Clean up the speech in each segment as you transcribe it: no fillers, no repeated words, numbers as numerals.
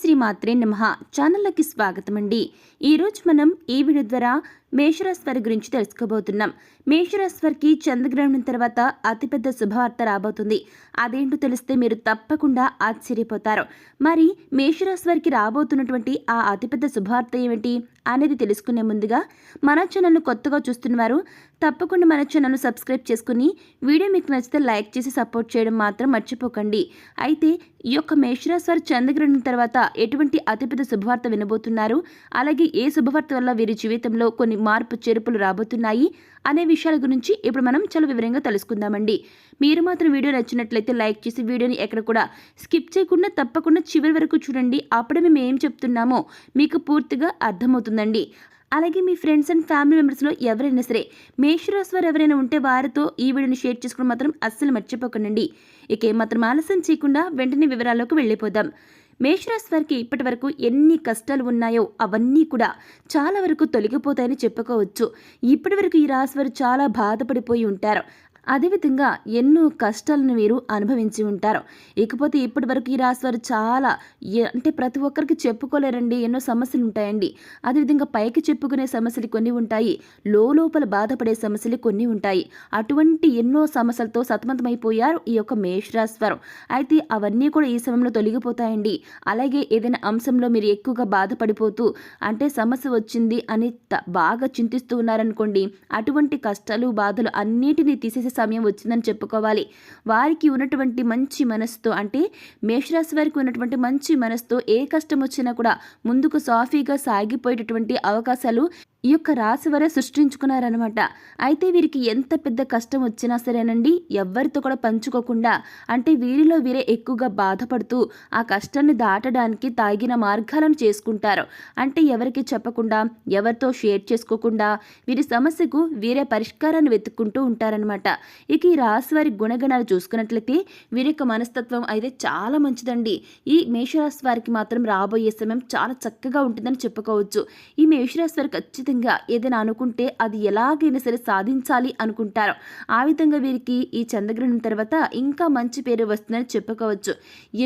శ్రీ మాత్రే నమః. ఛానల్లోకి స్వాగతం అండి. ఈరోజు మనం ఈ వీడియో ద్వారా మేషరాశి వారి గురించి తెలుసుకోబోతున్నాం. మేషరాశి వారికి చంద్రగ్రహణం తర్వాత అతిపెద్ద శుభవార్త రాబోతుంది. అదేంటో తెలిస్తే మీరు తప్పకుండా ఆశ్చర్యపోతారు. మరి మేషరాశి వారికి రాబోతున్నటువంటి ఆ అతిపెద్ద శుభవార్త ఏమిటి అనేది తెలుసుకునే ముందుగా మన ఛానల్ను కొత్తగా చూస్తున్నవారు తప్పకుండా మన ఛానల్ను సబ్స్క్రైబ్ చేసుకుని వీడియో మీకు నచ్చితే లైక్ చేసి సపోర్ట్ చేయడం మాత్రం మర్చిపోకండి. అయితే ఈ యొక్క మేషరాశి వారు చంద్రగ్రహణం తర్వాత ఎటువంటి అతిపెద్ద శుభవార్త వినబోతున్నారు, అలాగే ఏ శుభవార్త వల్ల వీరి జీవితంలో కొన్ని మార్పు చేర్పులు రాబోతున్నాయి అనే విషయాల గురించి ఇప్పుడు మనం చాలా వివరంగా తెలుసుకుందామండి. మీరు మాత్రం వీడియో నచ్చినట్లయితే లైక్ చేసి వీడియోని ఎక్కడ కూడా స్కిప్ చేయకుండా తప్పకుండా చివరి వరకు చూడండి. అప్పుడే మేము ఏం చెప్తున్నామో మీకు పూర్తిగా అర్థమవుతుందండి. అలాగే మీ ఫ్రెండ్స్ అండ్ ఫ్యామిలీ మెంబర్స్లో ఎవరైనా సరే మేషరాశి వారు ఎవరైనా ఉంటే వారితో ఈ వీడియోని షేర్ చేసుకోవడం మాత్రం అస్సలు మర్చిపోకండి. ఇక ఏమాత్రం ఆలస్యం చేయకుండా వెంటనే వివరాల్లోకి వెళ్ళిపోదాం. మేషరాశి వారికి ఇప్పటి వరకు ఎన్ని కష్టాలు ఉన్నాయో అవన్నీ కూడా చాలా వరకు తొలగిపోతాయని చెప్పుకోవచ్చు. ఇప్పటి వరకు ఈ రాశి వారు చాలా బాధపడిపోయి ఉంటారు. అదేవిధంగా ఎన్నో కష్టాలను వీరు అనుభవించి ఉంటారు. ఇకపోతే ఇప్పటి వరకు ఈ రాశి వారు చాలా అంటే ప్రతి ఒక్కరికి చెప్పుకోలేరండి, ఎన్నో సమస్యలు ఉంటాయండి. అదేవిధంగా పైకి చెప్పుకునే సమస్యలు కొన్ని ఉంటాయి, లోపల బాధపడే సమస్యలు కొన్ని ఉంటాయి. అటువంటి ఎన్నో సమస్యలతో సతమతమైపోయారు ఈ యొక్క మేషరాశి వారు. అయితే అవన్నీ కూడా ఈ సమయంలో తొలగిపోతాయండి. అలాగే ఏదైనా అంశంలో మీరు ఎక్కువగా బాధపడిపోతూ అంటే సమస్య వచ్చింది అని బాగా చింతిస్తూ ఉన్నారనుకోండి, అటువంటి కష్టాలు బాధలు అన్నిటినీ తీసేసి సమయం వచ్చిందని చెప్పుకోవాలి. వారికి ఉన్నటువంటి మంచి మనసుతో అంటే మేషరాశి వారికి ఉన్నటువంటి మంచి మనసుతో ఏ కష్టం వచ్చినా కూడా ముందుకు సాఫీగా సాగిపోయేటటువంటి అవకాశాలు ఈ యొక్క రాశి వారే సృష్టించుకున్నారనమాట. అయితే వీరికి ఎంత పెద్ద కష్టం వచ్చినా సరేనండి, ఎవరితో కూడా పంచుకోకుండా అంటే వీరిలో వీరే ఎక్కువగా బాధపడుతూ ఆ కష్టాన్ని దాటడానికి తాగిన మార్గాలను చేసుకుంటారు. అంటే ఎవరికి చెప్పకుండా, ఎవరితో షేర్ చేసుకోకుండా వీరి సమస్యకు వీరే పరిష్కారాన్ని వెతుక్కుంటూ ఉంటారనమాట. ఇక ఈ రాశి వారి గుణగణాలు చూసుకున్నట్లయితే వీరి యొక్క మనస్తత్వం అయితే చాలా మంచిదండి. ఈ మేషరాశి వారికి మాత్రం రాబోయే సమయం చాలా చక్కగా ఉంటుందని చెప్పుకోవచ్చు. ఈ మేషరాశి వారికి ఖచ్చితంగా ఏదైనా అనుకుంటే అది ఎలాగైనా సరే సాధించాలి అనుకుంటారు. ఆ విధంగా వీరికి ఈ చంద్రగ్రహణం తర్వాత ఇంకా మంచి పేరు వస్తుందని చెప్పుకోవచ్చు.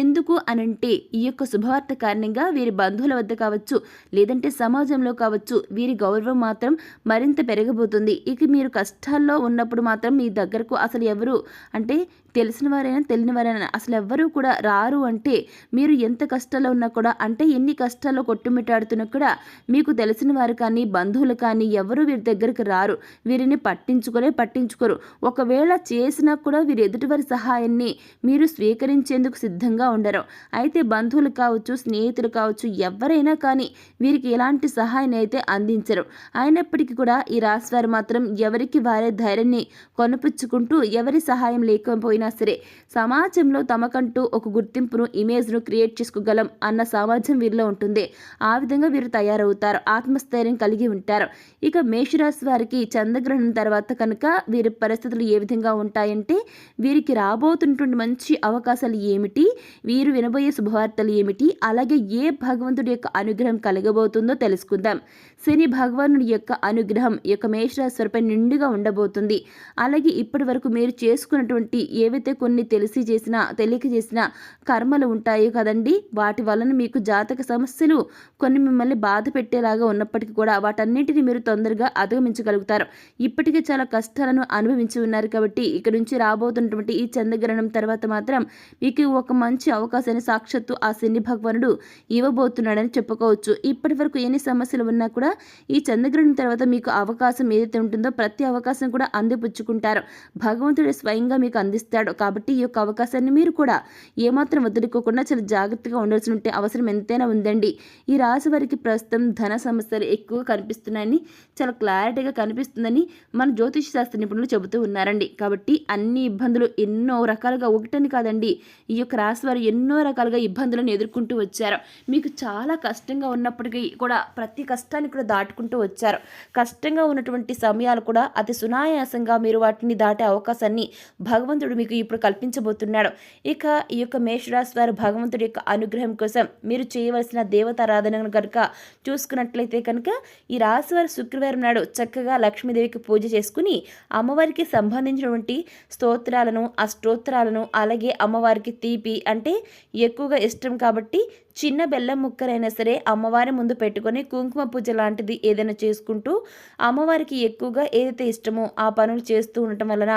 ఎందుకు అనంటే ఈ యొక్క శుభవార్త కారణంగా వీరి బంధువుల వద్ద కావచ్చు, లేదంటే సమాజంలో కావచ్చు, వీరి గౌరవం మాత్రం మరింత పెరగబోతుంది. ఇక మీరు కష్టాల్లో ఉన్నప్పుడు మాత్రం మీ దగ్గరకు అసలు ఎవరు అంటే తెలిసిన వారైనా తెలియని వారైనా అసలు ఎవ్వరూ కూడా రారు. అంటే మీరు ఎంత కష్టాల్లో ఉన్నా కూడా అంటే ఎన్ని కష్టాల్లో కొట్టుమిట్టాడుతున్నా కూడా మీకు తెలిసిన వారు కానీ బంధువులు కానీ ఎవరు వీరి దగ్గరికి రారు. వీరిని పట్టించుకోరు. ఒకవేళ చేసినా కూడా వీరి ఎదుటివారి సహాయాన్ని మీరు స్వీకరించేందుకు సిద్ధంగా ఉండరు. అయితే బంధువులు కావచ్చు, స్నేహితులు కావచ్చు, ఎవరైనా కానీ వీరికి ఎలాంటి సహాయాన్ని అయితే అందించరు. అయినప్పటికీ కూడా ఈ రాశి వారు మాత్రం ఎవరికి వారే ధైర్యాన్ని కొనిపించుకుంటూ ఎవరి సహాయం లేకపోయినా సరే సమాజంలో తమకంటూ ఒక గుర్తింపును, ఇమేజ్ను క్రియేట్ చేసుకోగలం అన్న సమాజం వీరిలో ఉంటుంది. ఆ విధంగా వీరు తయారవుతారు, ఆత్మస్థైర్యం కలిగి ఉంటారు. ఇక మేషరాశి వారికి చంద్రగ్రహణం తర్వాత కనుక వీరి పరిస్థితులు ఏ విధంగా ఉంటాయంటే వీరికి రాబోతున్నటువంటి మంచి అవకాశాలు ఏమిటి, వీరు వినబోయే శుభవార్తలు ఏమిటి, అలాగే ఏ భగవంతుడి యొక్క అనుగ్రహం కలగబోతుందో తెలుసుకుందాం. శని భగవానుడి యొక్క అనుగ్రహం ఈ యొక్క మేషరాశి వారిపై నిండుగా ఉండబోతుంది. అలాగే ఇప్పటి వరకు మీరు చేసుకున్నటువంటి ఏవైతే కొన్ని తెలియక చేసిన కర్మలు ఉంటాయి కదండి, వాటి వలన మీకు జాతక సమస్యలు కొన్ని మిమ్మల్ని బాధ పెట్టేలాగా ఉన్నప్పటికీ కూడా వాటన్నిటిని మీరు తొందరగా అధిగమించగలుగుతారు. ఇప్పటికే చాలా కష్టాలను అనుభవించి ఉన్నారు కాబట్టి ఇక నుంచి రాబోతున్నటువంటి ఈ చంద్రగ్రహణం తర్వాత మాత్రం మీకు ఒక మంచి అవకాశాన్ని సాక్షాత్తు ఆ శని భగవానుడు ఇవ్వబోతున్నాడని చెప్పుకోవచ్చు. ఇప్పటి వరకు ఎన్ని సమస్యలు ఉన్నా కూడా ఈ చంద్రగ్రహణం తర్వాత మీకు అవకాశం ఏదైతే ఉంటుందో ప్రతి అవకాశం కూడా అందిపుచ్చుకుంటారు. భగవంతుడు స్వయంగా మీకు అందిస్తాడు. కాబట్టి ఈ యొక్క అవకాశాన్ని మీరు కూడా ఏమాత్రం వదులుకోకుండా చాలా జాగ్రత్తగా ఉండాల్సిన అవసరం ఎంతైనా ఉందండి. ఈ రాశి వారికి ప్రస్తుతం ధన సమస్యలు ఎక్కువ కనిపిస్తున్నాయని, చాలా క్లారిటీగా కనిపిస్తుందని మన జ్యోతిష శాస్త్ర నిపుణులు చెబుతూ ఉన్నారండి. కాబట్టి అన్ని ఇబ్బందులు ఎన్నో రకాలుగా ఒకటని కాదండి, ఈ యొక్క రాశి వారు ఎన్నో రకాలుగా ఇబ్బందులను ఎదుర్కొంటూ వచ్చారు. మీకు చాలా కష్టంగా ఉన్నప్పటికీ కూడా ప్రతి కష్టాన్ని కూడా దాటుకుంటూ వచ్చారు. కష్టంగా ఉన్నటువంటి సమయాలు కూడా అతి సునాయాసంగా మీరు వాటిని దాటే అవకాశాన్ని భగవంతుడు మీకు ఇప్పుడు కల్పించబోతున్నాడు. ఇక ఈ యొక్క మేషరాశి వారు భగవంతుడి యొక్క అనుగ్రహం కోసం మీరు చేయవలసిన దేవతారాధనను కనుక చూసుకున్నట్లయితే కనుక ఈ రాశి వారు శుక్రవారం నాడు చక్కగా లక్ష్మీదేవికి పూజ చేసుకుని అమ్మవారికి సంబంధించినటువంటి స్తోత్రాలను, అష్టోత్తరాలను, అలాగే అమ్మవారికి తీపి అంటే ఎక్కువగా ఇష్టం కాబట్టి చిన్న బెల్లం ముక్కలైనా సరే అమ్మవారి ముందు పెట్టుకొని కుంకుమ పూజ లాంటిది ఏదైనా చేసుకుంటూ అమ్మవారికి ఎక్కువగా ఏదైతే ఇష్టమో ఆ పనులు చేస్తూ ఉండటం వలన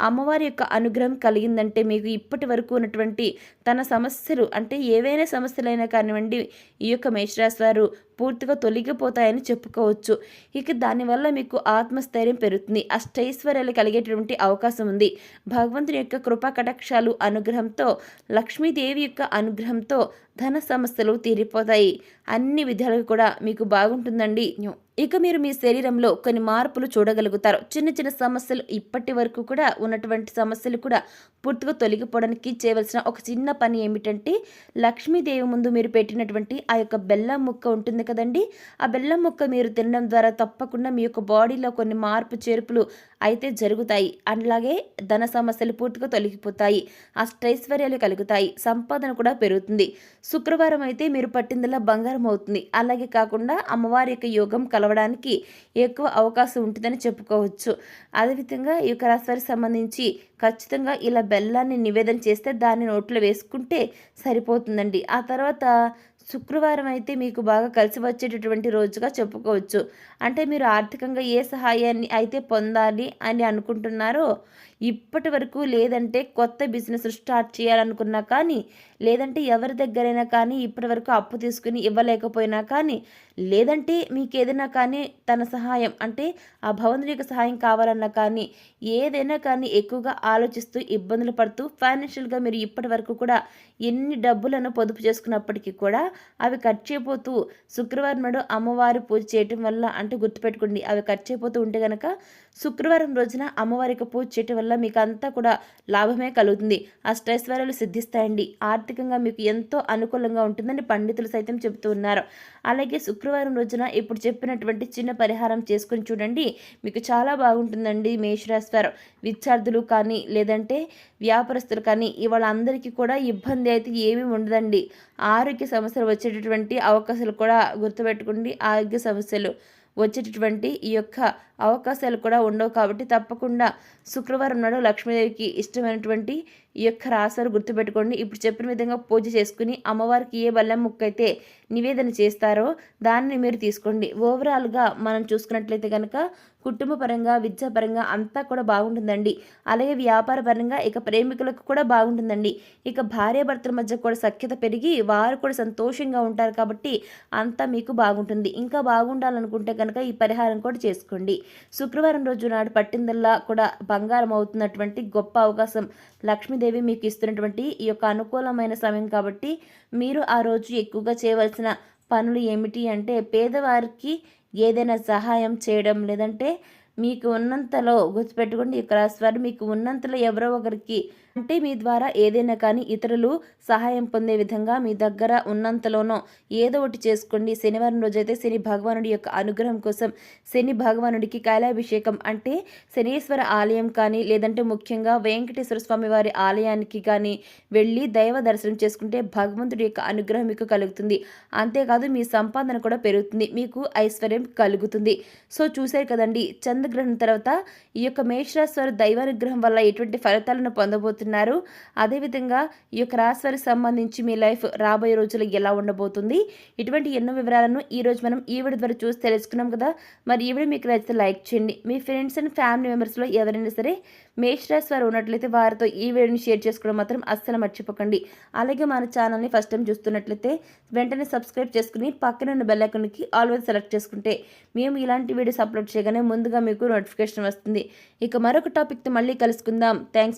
అమ్మవారి యొక్క అనుగ్రహం కలిగిందంటే మీకు ఇప్పటి వరకు ఉన్నటువంటి తన సమస్యలు అంటే ఏవైనా సమస్యలైనా కానివ్వండి ఈ యొక్క మేషరాశి వారు పూర్తిగా తొలగిపోతాయని చెప్పుకోవచ్చు. ఇక దానివల్ల మీకు ఆత్మస్థైర్యం పెరుగుతుంది. అష్టైశ్వర్యాలు కలిగేటటువంటి అవకాశం ఉంది. భగవంతుని యొక్క కృపా కటాక్షాలు అనుగ్రహంతో లక్ష్మీదేవి యొక్క అనుగ్రహంతో ధన సమస్యలు తీరిపోతాయి. అన్ని విధాలుగా కూడా మీకు బాగుంటుందండి. ఇక మీరు మీ శరీరంలో కొన్ని మార్పులు చూడగలుగుతారు. చిన్న చిన్న సమస్యలు ఇప్పటి వరకు కూడా ఉన్నటువంటి సమస్యలు కూడా పూర్తిగా తొలగిపోవడానికి చేయవలసిన ఒక చిన్న పని ఏమిటంటే లక్ష్మీదేవి ముందు మీరు పెట్టినటువంటి ఆ యొక్క బెల్లం ముక్క ఉంటుంది కదండి, ఆ బెల్లం ముక్క మీరు తినడం ద్వారా తప్పకుండా మీ యొక్క బాడీలో కొన్ని మార్పు చేర్పులు అయితే జరుగుతాయి. అలాగే ధన సమస్యలు పూర్తిగా తొలగిపోతాయి. అష్టైశ్వర్యాలు కలుగుతాయి. సంపాదన కూడా పెరుగుతుంది. శుక్రవారం అయితే మీరు పట్టిందల్లా బంగారం అవుతుంది. అలాగే కాకుండా అమ్మవారి యొక్క యోగం కలవడానికి ఎక్కువ అవకాశం ఉంటుందని చెప్పుకోవచ్చు. అదేవిధంగా ఈ యొక్క రాశివారికి సంబంధించి ఖచ్చితంగా ఇలా బెల్లాన్ని నివేదన చేస్తే దాన్ని నోట్లో వేసుకుంటే సరిపోతుందండి. ఆ తర్వాత శుక్రవారం అయితే మీకు బాగా కలిసి వచ్చేటటువంటి రోజుగా చెప్పుకోవచ్చు. అంటే మీరు ఆర్థికంగా ఏ సహాయాన్ని అయితే పొందాలి అని అనుకుంటున్నారో ఇప్పటి వరకు, లేదంటే కొత్త బిజినెస్ స్టార్ట్ చేయాలనుకున్నా కానీ, లేదంటే ఎవరి దగ్గరైనా కానీ ఇప్పటి వరకు అప్పు తీసుకుని ఇవ్వలేకపోయినా కానీ, లేదంటే మీకు ఏదైనా కానీ తన సహాయం అంటే ఆ భగవంతుడి యొక్క సహాయం కావాలన్నా కానీ, ఏదైనా కానీ ఎక్కువగా ఆలోచిస్తూ ఇబ్బందులు పడుతూ ఫైనాన్షియల్గా మీరు ఇప్పటి వరకు కూడా ఎన్ని డబ్బులను పొదుపు చేసుకున్నప్పటికీ కూడా అవి ఖర్చు అయిపోతూ శుక్రవారం నాడు అమ్మవారి పూజ చేయటం వల్ల, అంటే గుర్తుపెట్టుకోండి, అవి ఖర్చు అయిపోతూ ఉంటే కనుక శుక్రవారం రోజున అమ్మవారికి పూజ చేయటం వల్ల మీకు అంతా కూడా లాభమే కలుగుతుంది. అష్టైశ్వర్యాలు సిద్ధిస్తాయండి. ఆర్థికంగా మీకు ఎంతో అనుకూలంగా ఉంటుందని పండితులు సైతం చెబుతూ ఉన్నారు. అలాగే శుక్రవారం రోజున ఇప్పుడు చెప్పినటువంటి చిన్న పరిహారం చేసుకొని చూడండి, మీకు చాలా బాగుంటుందండి. మేషరాశి వారు విద్యార్థులు కానీ లేదంటే వ్యాపారస్తులు కానీ ఇవాళ అందరికీ కూడా ఇబ్బంది అయితే ఏమీ ఉండదండి. ఆరోగ్య సమస్యలు వచ్చేటటువంటి అవకాశాలు కూడా గుర్తుపెట్టుకోండి. ఆరోగ్య సమస్యలు వచ్చేటటువంటి ఈ యొక్క అవకాశాలు కూడా ఉండవు. కాబట్టి తప్పకుండా శుక్రవారం నాడు లక్ష్మీదేవికి ఇష్టమైనటువంటి ఈ యొక్క రాశులు గుర్తుపెట్టుకోండి. ఇప్పుడు చెప్పిన విధంగా పూజ చేసుకుని అమ్మవారికి ఏ బెల్లం ముక్క అయితే నివేదన చేస్తారో దాన్ని మీరు తీసుకోండి. ఓవరాల్గా మనం చూసుకున్నట్లయితే కనుక కుటుంబ పరంగా, విద్యాపరంగా అంతా కూడా బాగుంటుందండి. అలాగే వ్యాపార పరంగా ఇక ప్రేమికులకు కూడా బాగుంటుందండి. ఇక భార్యాభర్తల మధ్య కూడా సఖ్యత పెరిగి వారు కూడా సంతోషంగా ఉంటారు. కాబట్టి అంతా మీకు బాగుంటుంది. ఇంకా బాగుండాలనుకుంటే కనుక ఈ పరిహారం కూడా చేసుకోండి. శుక్రవారం రోజు నాడు పట్టిందల్లా కూడా బంగారం అవుతున్నటువంటి గొప్ప అవకాశం లక్ష్మీదేవి మీకు ఇస్తున్నటువంటి ఈ యొక్క అనుకూలమైన సమయం. కాబట్టి మీరు ఆ రోజు ఎక్కువగా చేయవలసిన పనులు ఏమిటి అంటే పేదవారికి ఏదైనా సహాయం చేయడం, లేదంటే మీకు ఉన్నంతలో గుర్తుపెట్టుకోండి, ఈ రాశి వారు మీకు ఉన్నంతలో ఎవరో ఒకరికి అంటే మీ ద్వారా ఏదైనా కానీ ఇతరులు సహాయం పొందే విధంగా మీ దగ్గర ఉన్నంతలోనో ఏదో ఒకటి చేసుకోండి. శనివారం రోజైతే శని భగవానుడి యొక్క అనుగ్రహం కోసం శని భగవానుడికి కైలాభిషేకం అంటే శనీశ్వర ఆలయం కానీ లేదంటే ముఖ్యంగా వెంకటేశ్వర స్వామి వారి ఆలయానికి కానీ వెళ్ళి దైవ దర్శనం చేసుకుంటే భగవంతుడి యొక్క అనుగ్రహం మీకు కలుగుతుంది. అంతేకాదు మీ సంపాదన కూడా పెరుగుతుంది, మీకు ఐశ్వర్యం కలుగుతుంది. సో చూశారు కదండి, చంద్రగ్రహణం తర్వాత ఈ యొక్క మేషరాశి వారు దైవానుగ్రహం వల్ల ఎటువంటి ఫలితాలను పొందబోతున్నారు. అదేవిధంగా ఈ యొక్క రాశి వారికి సంబంధించి మీ లైఫ్ రాబోయే రోజుల్లో ఎలా ఉండబోతుంది, ఇటువంటి ఎన్నో వివరాలను ఈ రోజు మనం ఈ వీడియో ద్వారా చూసి తెలుసుకున్నాం కదా. మరి ఈ వీడియో మీకు నచ్చితే లైక్ చేయండి. మీ ఫ్రెండ్స్ అండ్ ఫ్యామిలీ మెంబర్స్లో ఎవరైనా సరే మేషరాశి వారు ఉన్నట్లయితే వారితో ఈ వీడియోని షేర్ చేసుకోవడం మాత్రం అస్సలు మర్చిపోకండి. అలాగే మన ఛానల్ని ఫస్ట్ టైం చూస్తున్నట్లయితే వెంటనే సబ్స్క్రైబ్ చేసుకుని పక్కన ఉన్న బెల్ ఐకాన్కి ఆల్వేస్ సెలెక్ట్ చేసుకుంటే మేము ఇలాంటి వీడియోస్ అప్లోడ్ చేయగానే ముందుగా మీకు నోటిఫికేషన్ వస్తుంది. ఇక మరొక టాపిక్తో మళ్ళీ కలుసుకుందాం. థ్యాంక్స్.